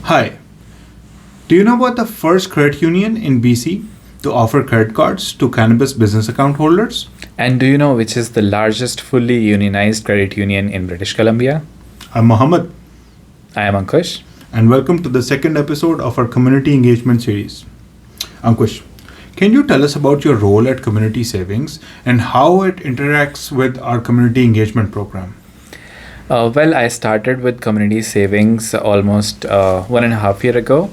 Hi, do you know about the first credit union in BC to offer credit cards to cannabis business account holders? And do you know which is the largest fully unionized credit union in British Columbia? I'm Mohammed, I am Ankush. and welcome to the second episode of our community engagement series. Ankush, can you tell us about your role at Community Savings and how it interacts with our community engagement program? I started with community savings almost 1.5 years ago,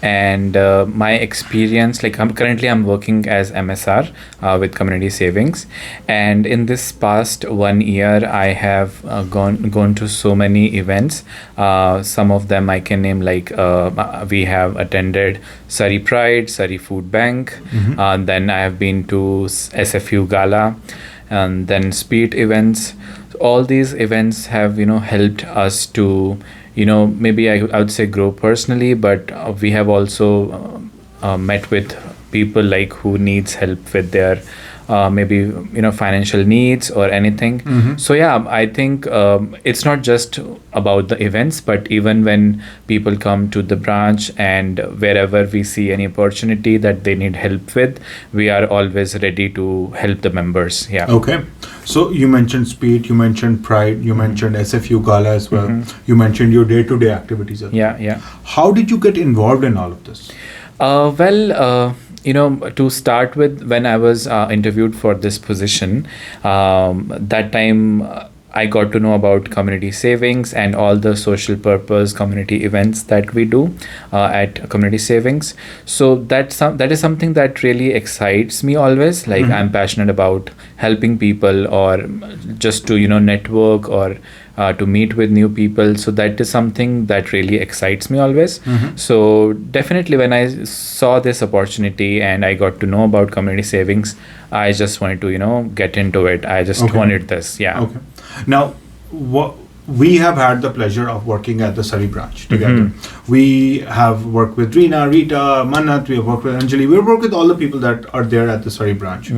and my experience, like I'm working as MSR with community savings, and in this past 1 year, I have gone to so many events. Some of them I can name, like we have attended Surrey Pride, Surrey Food Bank, then I have been to SFU Gala, and then Speed events. All these events have helped us to maybe I would say grow personally, but we have also met with people like who needs help with their maybe financial needs or anything. So yeah, I think it's not just about the events, but even when people come to the branch and wherever we see any opportunity that they need help with, we are always ready to help the members. Yeah. Okay, so you mentioned Speed, you mentioned Pride, you mentioned SFU Gala as well, you mentioned your day to day activities as well. Yeah. How did you get involved in all of this? To start with, when I was interviewed for this position, that time I got to know about community savings and all the social purpose community events that we do at community savings. So that is something that really excites me always. Like I'm passionate about helping people or just to network or to meet with new people. So that is something that really excites me always. So definitely when I saw this opportunity and I got to know about community savings, I just wanted to get into it. I just wanted this. Yeah. Okay. Now, we have had the pleasure of working at the Surrey branch together. We have worked with Reena, Rita, Manat, we have worked with Anjali, we have worked with all the people that are there at the Surrey branch.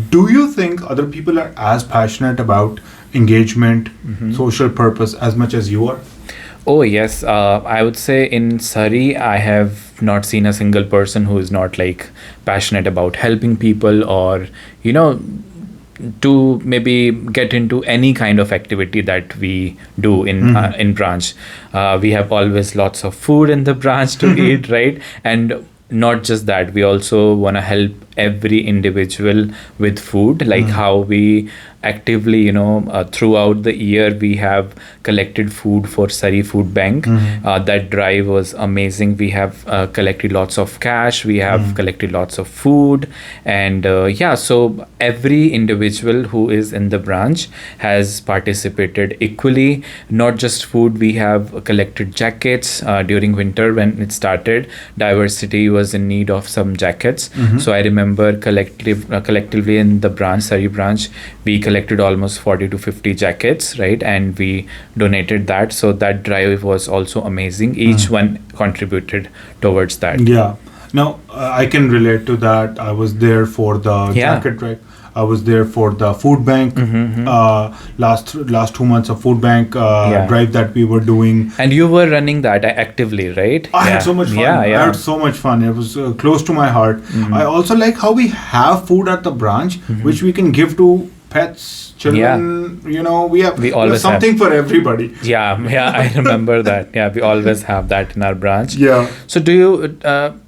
Do you think other people are as passionate about engagement, social purpose as much as you are? Oh, yes. I would say in Surrey, I have not seen a single person who is not like passionate about helping people or, to maybe get into any kind of activity that we do in branch. We have always lots of food in the branch to eat, right? And not just that, we also want to help every individual with food, like how we actively throughout the year we have collected food for Surrey Food Bank. That drive was amazing. We have collected lots of cash, we have collected lots of food, and so every individual who is in the branch has participated equally. Not just food, we have collected jackets during winter. When it started, diversity was in need of some jackets. So I remember collectively in the branch, Surrey branch, we collected almost 40 to 50 jackets, right? And we donated that. So that drive was also amazing. Each one contributed towards that. Yeah. Now, I can relate to that. I was there for the jacket drive. I was there for the food bank. Last 2 months of food bank drive that we were doing. And you were running that actively, right? I had so much fun. I had so much fun. It was close to my heart. I also like how we have food at the branch, which we can give to pets, children. We always have something for everybody. Yeah, I remember that. Yeah, we always have that in our branch. Yeah. So do you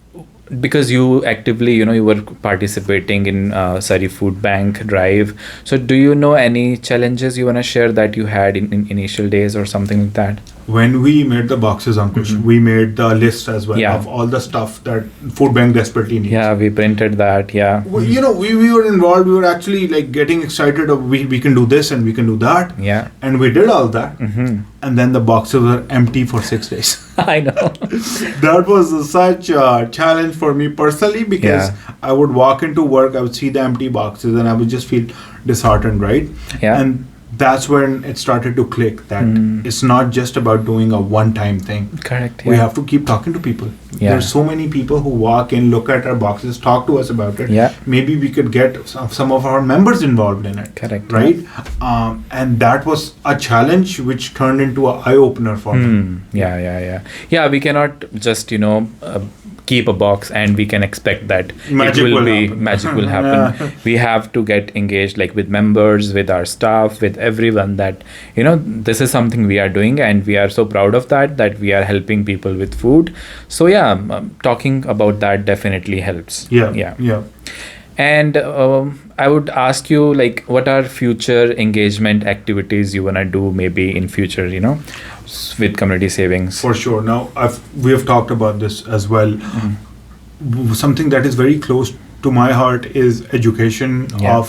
because you actively you were participating in Surrey Food Bank drive, so do you know any challenges you want to share that you had in initial days or something like that? When we made the boxes, Ankush, we made the list as well of all the stuff that food bank desperately needs. Yeah, we printed that. Yeah. We were involved. We were actually like getting excited of we can do this and we can do that. Yeah. And we did all that. And then the boxes were empty for 6 days. I know. That was such a challenge for me personally, because I would walk into work, I would see the empty boxes and I would just feel disheartened, right? Yeah. And that's when it started to click that it's not just about doing a one-time thing. Correct. We Yeah. have to keep talking to people. Yeah. There's so many people who walk in, look at our boxes, talk to us about it. Yeah. Maybe we could get some of our members involved in it. Correct. Right? And that was a challenge which turned into an eye-opener for me. Yeah, we cannot just, keep a box and we can expect that Magic will happen. magic will happen. Yeah. We have to get engaged, like with members, with our staff, with everyone, that this is something we are doing and we are so proud of that we are helping people with food. So yeah, talking about that definitely helps. Yeah. And I would ask you, like, what are future engagement activities you wanna do maybe in future, with community savings? For sure. Now, we have talked about this as well. Something that is very close to my heart is education Yeah.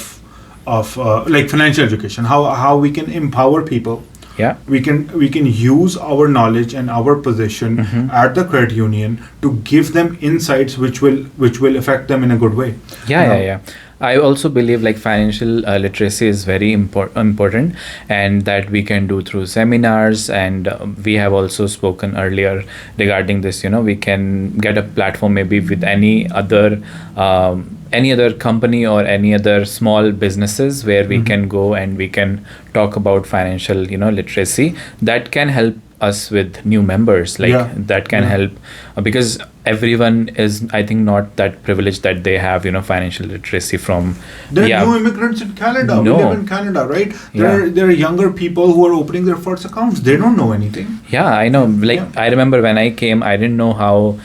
of like financial education. How we can empower people. Yeah. We can use our knowledge and our position at the credit union to give them insights which will affect them in a good way. Yeah. I also believe like financial literacy is very important, and that we can do through seminars. And we have also spoken earlier regarding this. We can get a platform maybe with any other company or any other small businesses where we can go and we can talk about financial literacy that can help us with new members, like that can help, because everyone is, I think, not that privileged that they have financial literacy from. There are new immigrants in Canada. No. We live in Canada, right? There are younger people who are opening their first accounts. They don't know anything. Yeah, I know. I remember when I came, I didn't know how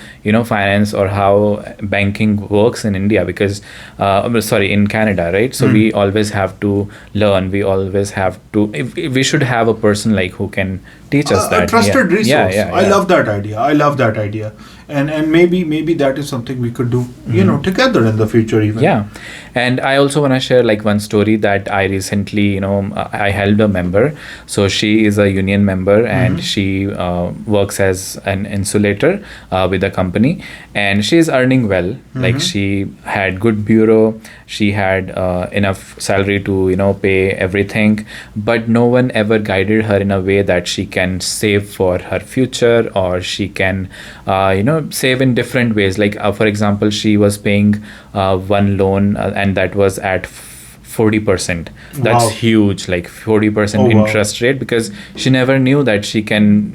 finance or how banking works in India, because in Canada, right? So we always have to learn. We always have to. We should have a person like who can teach us that. A trusted resource. Yeah. I love that idea. And maybe that is something we could do, together in the future even. Yeah. And I also want to share like one story that I recently, I helped a member. So she is a union member and she works as an insulator with a company, and she is earning well. Like she had good bureau, she had enough salary to, pay everything, but no one ever guided her in a way that she can save for her future, or she can, save in different ways. Like for example, she was paying one loan and that was at 40%. That's Wow. huge, like 40% Oh, wow. interest rate, because she never knew that she can,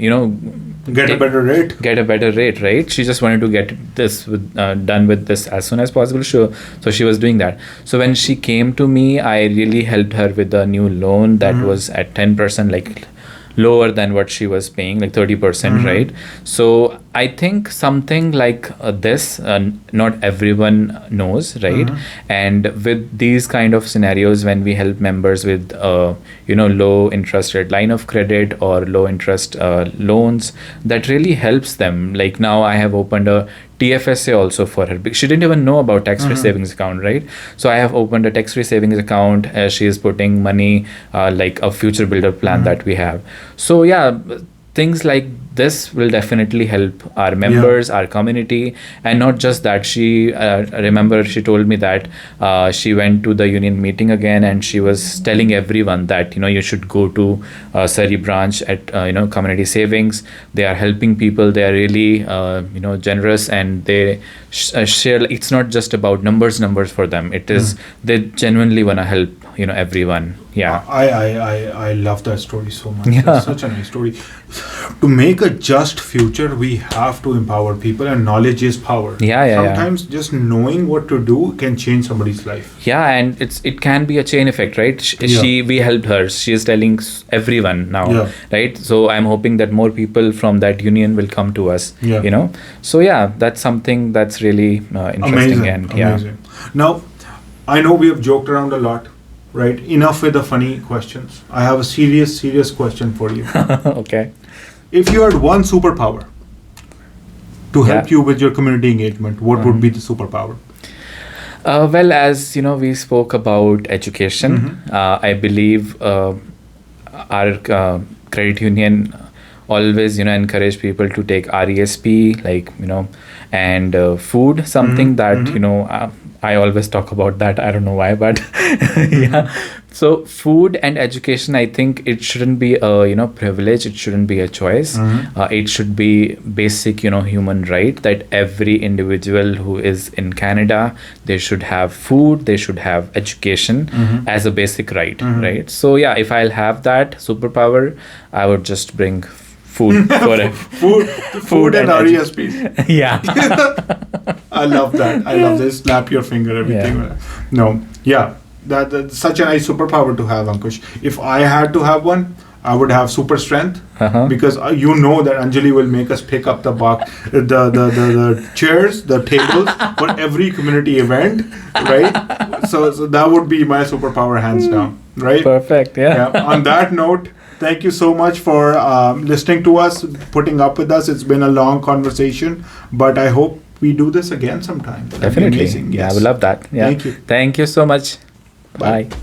Get a better rate. get a better rate, right? She just wanted to get this done with this as soon as possible. So she was doing that. So when she came to me, I really helped her with a new loan that was at 10%, like lower than what she was paying, like 30%, right? So I think something like this, not everyone knows, right? And with these kind of scenarios, when we help members with, low interest rate line of credit or low interest loans, that really helps them. Like now I have opened a TFSA also for her. She didn't even know about tax-free savings account, right? So I have opened a tax-free savings account. She is putting money, like a future builder plan that we have. So yeah, things like this will definitely help our members, our community. And not just that, she remember she told me that she went to the union meeting again and she was telling everyone that you should go to Surrey branch at community savings. They are helping people. They are really generous, and they share. It's not just about numbers for them. It is they genuinely want to help everyone. Yeah. I love that story so much. Yeah. It's such a nice story. To make a just future, we have to empower people, and knowledge is power. Yeah. Sometimes just knowing what to do can change somebody's life. Yeah, and it can be a chain effect, right? We helped her. She is telling everyone now, right? So I'm hoping that more people from that union will come to us. Yeah. So yeah, that's something that's really interesting. Amazing. Now, I know we have joked around a lot, right? Enough with the funny questions. I have a serious question for you. Okay. If you had one superpower to help you with your community engagement, what would be the superpower? Well, as we spoke about education. I believe our credit union always, encourage people to take RESP, like, and food, something that, I always talk about that. I don't know why, but yeah. So food and education, I think it shouldn't be a, privilege. It shouldn't be a choice. It should be basic, human right that every individual who is in Canada, they should have food, they should have education as a basic right, right? So yeah, if I'll have that superpower, I would just bring food for food and RESPs. Yeah. I love that. I love this. Snap your finger, everything. Yeah. No, yeah. That's such a nice superpower to have, Ankush. If I had to have one, I would have super strength because you know that Anjali will make us pick up the the chairs, the tables for every community event, right? So that would be my superpower, hands down, right? Perfect. Yeah. On that note, thank you so much for listening to us, putting up with us. It's been a long conversation, but I hope we do this again sometime. That'd be Definitely. amazing. Yeah, I Yes. would love that. Yeah. Thank you. Thank you so much. Bye. Bye.